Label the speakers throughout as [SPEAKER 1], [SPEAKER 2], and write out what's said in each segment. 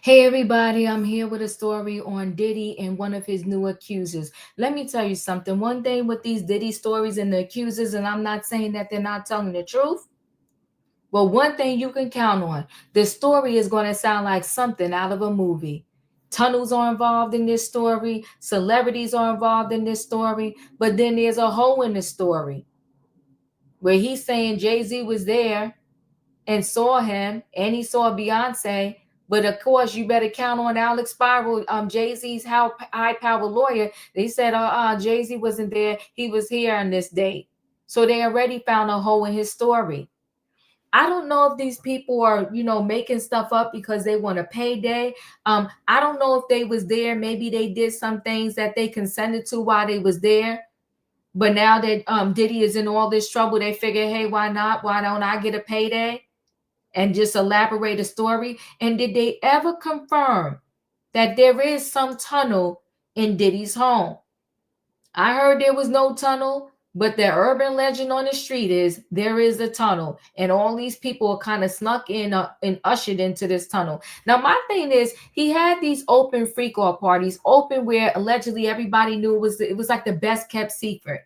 [SPEAKER 1] Hey everybody, I'm here with a story on Diddy and one of his new accusers. Let me tell you something. One thing with these Diddy stories and the accusers, and I'm not saying that they're not telling the truth, but one thing you can count on, the story is going to sound like something out of a movie. Tunnels are involved in this story, celebrities are involved in this story, but then there's a hole in the story where he's saying Jay-Z was there and saw him, and he saw Beyonce. But of course, you better count on Alex Spiral, Jay-Z's high-power lawyer. They said, Jay-Z wasn't there. He was here on this date. So they already found a hole in his story. I don't know if these people are, making stuff up because they want a payday. I don't know if they was there. Maybe they did some things that they consented to while they was there. But now that Diddy is in all this trouble, they figure, hey, why not? Why don't I get a payday? And just elaborate a story. And did they ever confirm that there is some tunnel in Diddy's home? I heard there was no tunnel, but the urban legend on the street is there is a tunnel, and all these people are kind of snuck in and ushered into this tunnel. Now, my thing is, he had these open freak off parties, open where allegedly everybody knew it was like the best kept secret.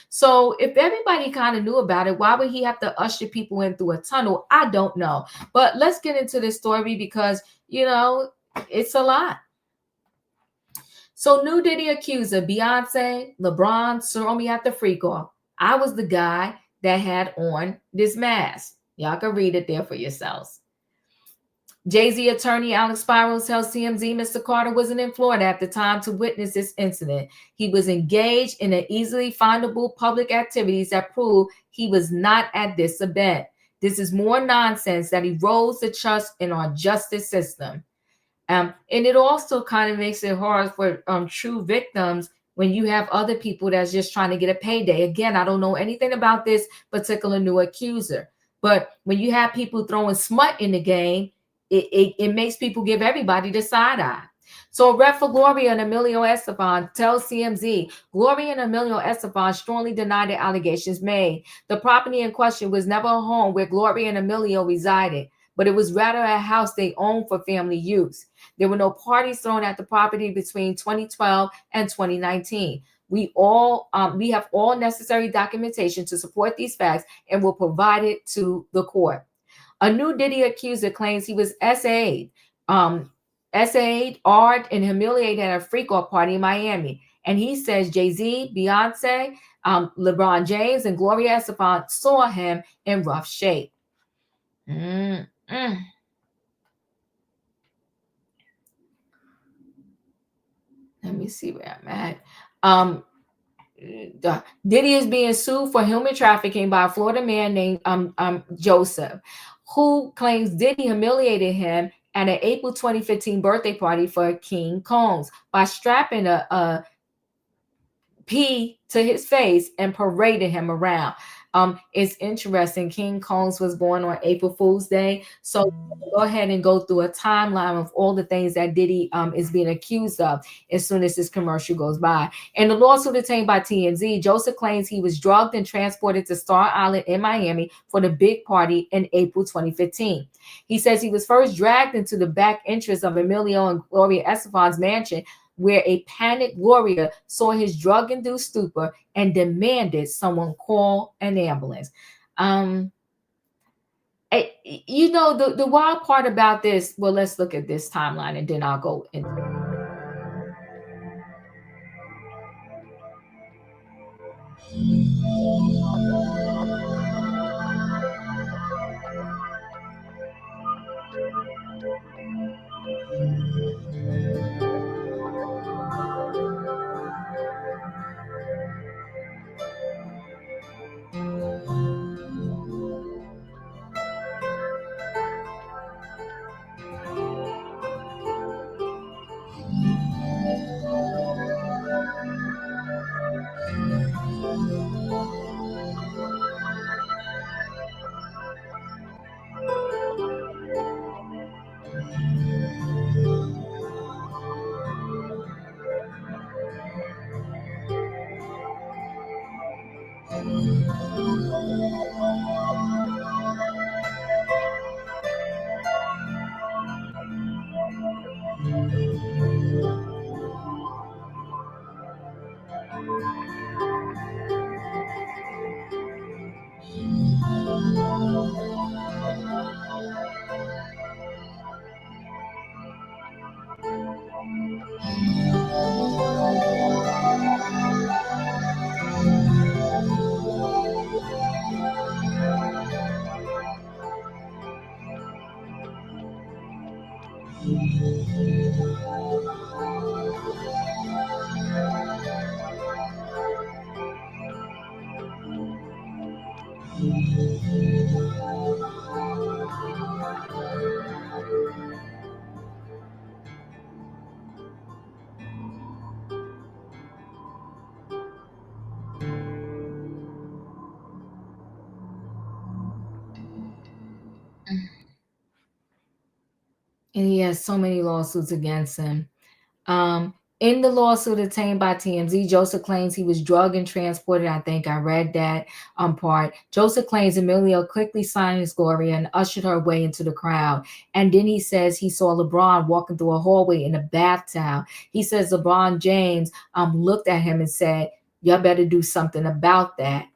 [SPEAKER 1] So if everybody kind of knew about it, why would he have to usher people in through a tunnel? I don't know. But let's get into this story because, it's a lot. So new Diddy accuser Beyonce, LeBron saw me at the freak off. I was the guy that had on this mask. Y'all can read it there for yourselves. Jay-Z attorney Alex Spiral tells TMZ Mr. Carter wasn't in Florida at the time to witness this incident. He was engaged in an easily findable public activities that prove he was not at this event. This is more nonsense that erodes the trust in our justice system. And it also kind of makes it hard for true victims when you have other people that's just trying to get a payday. Again, I don't know anything about this particular new accuser, but when you have people throwing smut in the game, it makes people give everybody the side eye. So rep for Gloria and Emilio Estefan tells CMZ, Gloria and Emilio Estefan strongly denied the allegations made. The property in question was never a home where Gloria and Emilio resided, but it was rather a house they owned for family use. There were no parties thrown at the property between 2012 and 2019. We have all necessary documentation to support these facts and will provide it to the court. A new Diddy accuser claims he was SA'd, AR'd, and humiliated at a freak-off party in Miami. And he says Jay-Z, Beyonce, LeBron James, and Gloria Estefan saw him in rough shape. Mm-mm. Let me see where I'm at. Diddy is being sued for human trafficking by a Florida man named Joseph, who claims Diddy humiliated him at an April 2015 birthday party for King Combs by strapping a P to his face and paraded him around. It's interesting. King Combs was born on April Fool's Day. So go ahead and go through a timeline of all the things that Diddy is being accused of as soon as this commercial goes by. In the lawsuit obtained by TMZ, Joseph claims he was drugged and transported to Star Island in Miami for the big party in April 2015. He says he was first dragged into the back entrance of Emilio and Gloria Estefan's mansion, where a panicked Gloria saw his drug-induced stupor and demanded someone call an ambulance. The wild part about this, well, let's look at this timeline and then I'll go into it. And he has so many lawsuits against him. Um, in the lawsuit obtained by TMZ, Joseph claims he was drugged and transported. I think I read that part. Joseph claims Emilio quickly silenced Gloria and ushered her way into the crowd. And then he says he saw LeBron walking through a hallway in a bath towel. He says LeBron James looked at him and said, "Y'all better do something about that."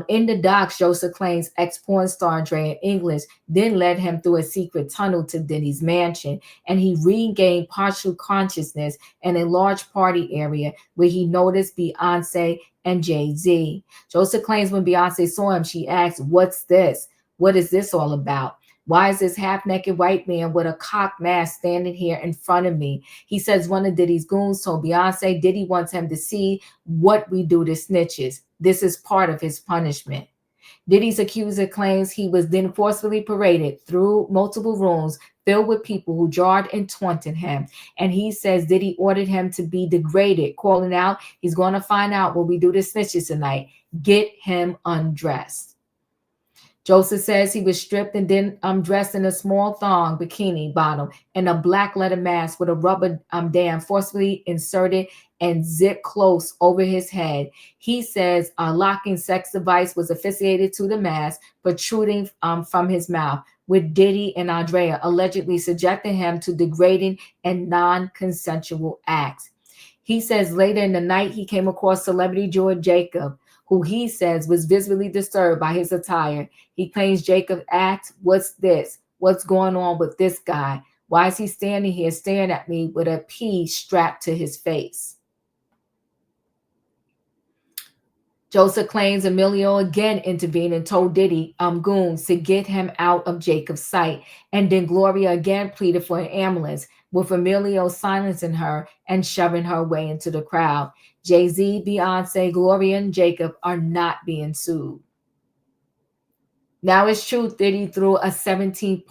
[SPEAKER 1] In the docs, Joseph claims ex-porn star Andrea English then led him through a secret tunnel to Diddy's mansion, and he regained partial consciousness in a large party area where he noticed Beyonce and Jay-Z. Joseph claims when Beyonce saw him, she asked, "What's this? What is this all about? Why is this half-naked white man with a cock mask standing here in front of me?" He says one of Diddy's goons told Beyonce Diddy wants him to see what we do to snitches. This is part of his punishment. Diddy's accuser claims he was then forcefully paraded through multiple rooms filled with people who jarred and taunted him. And he says Diddy ordered him to be degraded, calling out, "He's going to find out what we do to snitches tonight. Get him undressed." Joseph says he was stripped and then dressed in a small thong bikini bottom and a black leather mask with a rubber band forcefully inserted and zipped close over his head. He says a locking sex device was affixated to the mask, protruding from his mouth, with Diddy and Andrea allegedly subjecting him to degrading and non-consensual acts. He says later in the night he came across celebrity George Jacob, who he says was visibly disturbed by his attire. He claims Jacob asked, "What's this? What's going on with this guy? Why is he standing here staring at me with a pea strapped to his face?" Joseph claims Emilio again intervened and told Diddy goons to get him out of Jacob's sight. And then Gloria again pleaded for an ambulance, with Emilio silencing her and shoving her way into the crowd. Jay-Z, Beyonce, Gloria, and Jacob are not being sued. Now it's true Diddy threw a 17th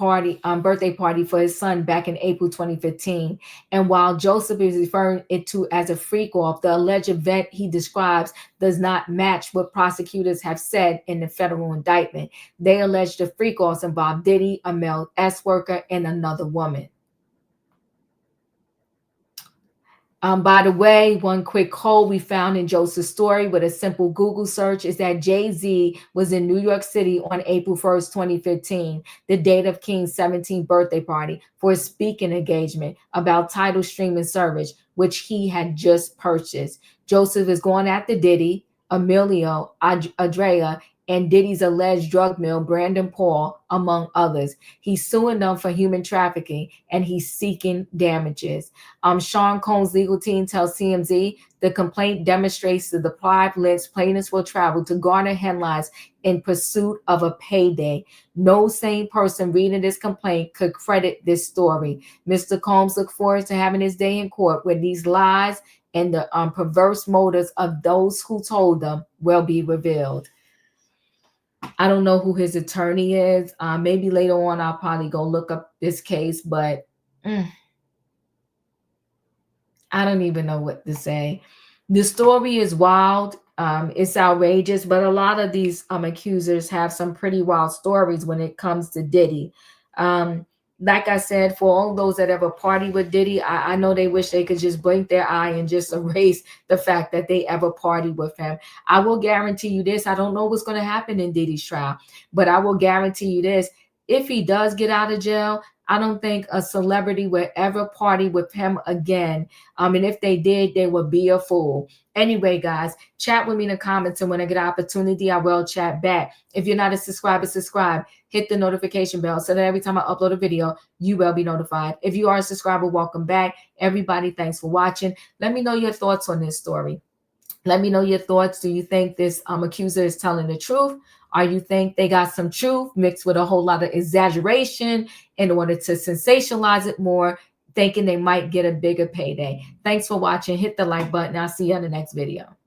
[SPEAKER 1] birthday party for his son back in April 2015. And while Joseph is referring it to as a freak off, the alleged event he describes does not match what prosecutors have said in the federal indictment. They allege the freak offs involved Diddy, a male S worker, and another woman. By the way, one quick hole we found in Joseph's story with a simple Google search is that Jay-Z was in New York City on April 1st, 2015, the date of King's 17th birthday party, for a speaking engagement about Tidal streaming service, which he had just purchased. Joseph is going after Diddy, Emilio, Andrea, and Diddy's alleged drug mill, Brandon Paul, among others. He's suing them for human trafficking, and he's seeking damages. Sean Combs' legal team tells TMZ the complaint demonstrates the deprived lengths plaintiffs will travel to garner headlines in pursuit of a payday. No sane person reading this complaint could credit this story. Mr. Combs looks forward to having his day in court where these lies and the perverse motives of those who told them will be revealed. I don't know who his attorney is. Maybe later on I'll probably go look up this case, but I don't even know what to say. The story is wild. It's outrageous, but a lot of these accusers have some pretty wild stories when it comes to Diddy. Like I said, for all those that ever party with Diddy, I know they wish they could just blink their eye and just erase the fact that they ever partied with him. I will guarantee you this. I don't know what's going to happen in Diddy's trial, but I will guarantee you this. If he does get out of jail, I don't think a celebrity would ever party with him again. And if they did, they would be a fool. Anyway, guys, chat with me in the comments, and when I get an opportunity, I will chat back. If you're not a subscriber, subscribe. Hit the notification bell so that every time I upload a video, you will be notified. If you are a subscriber, welcome back. Everybody, thanks for watching. Let me know your thoughts on this story. Let me know your thoughts. Do you think this accuser is telling the truth, Or you think they got some truth mixed with a whole lot of exaggeration in order to sensationalize it more, thinking they might get a bigger payday? Thanks for watching. Hit the like button. I'll see you on the next video.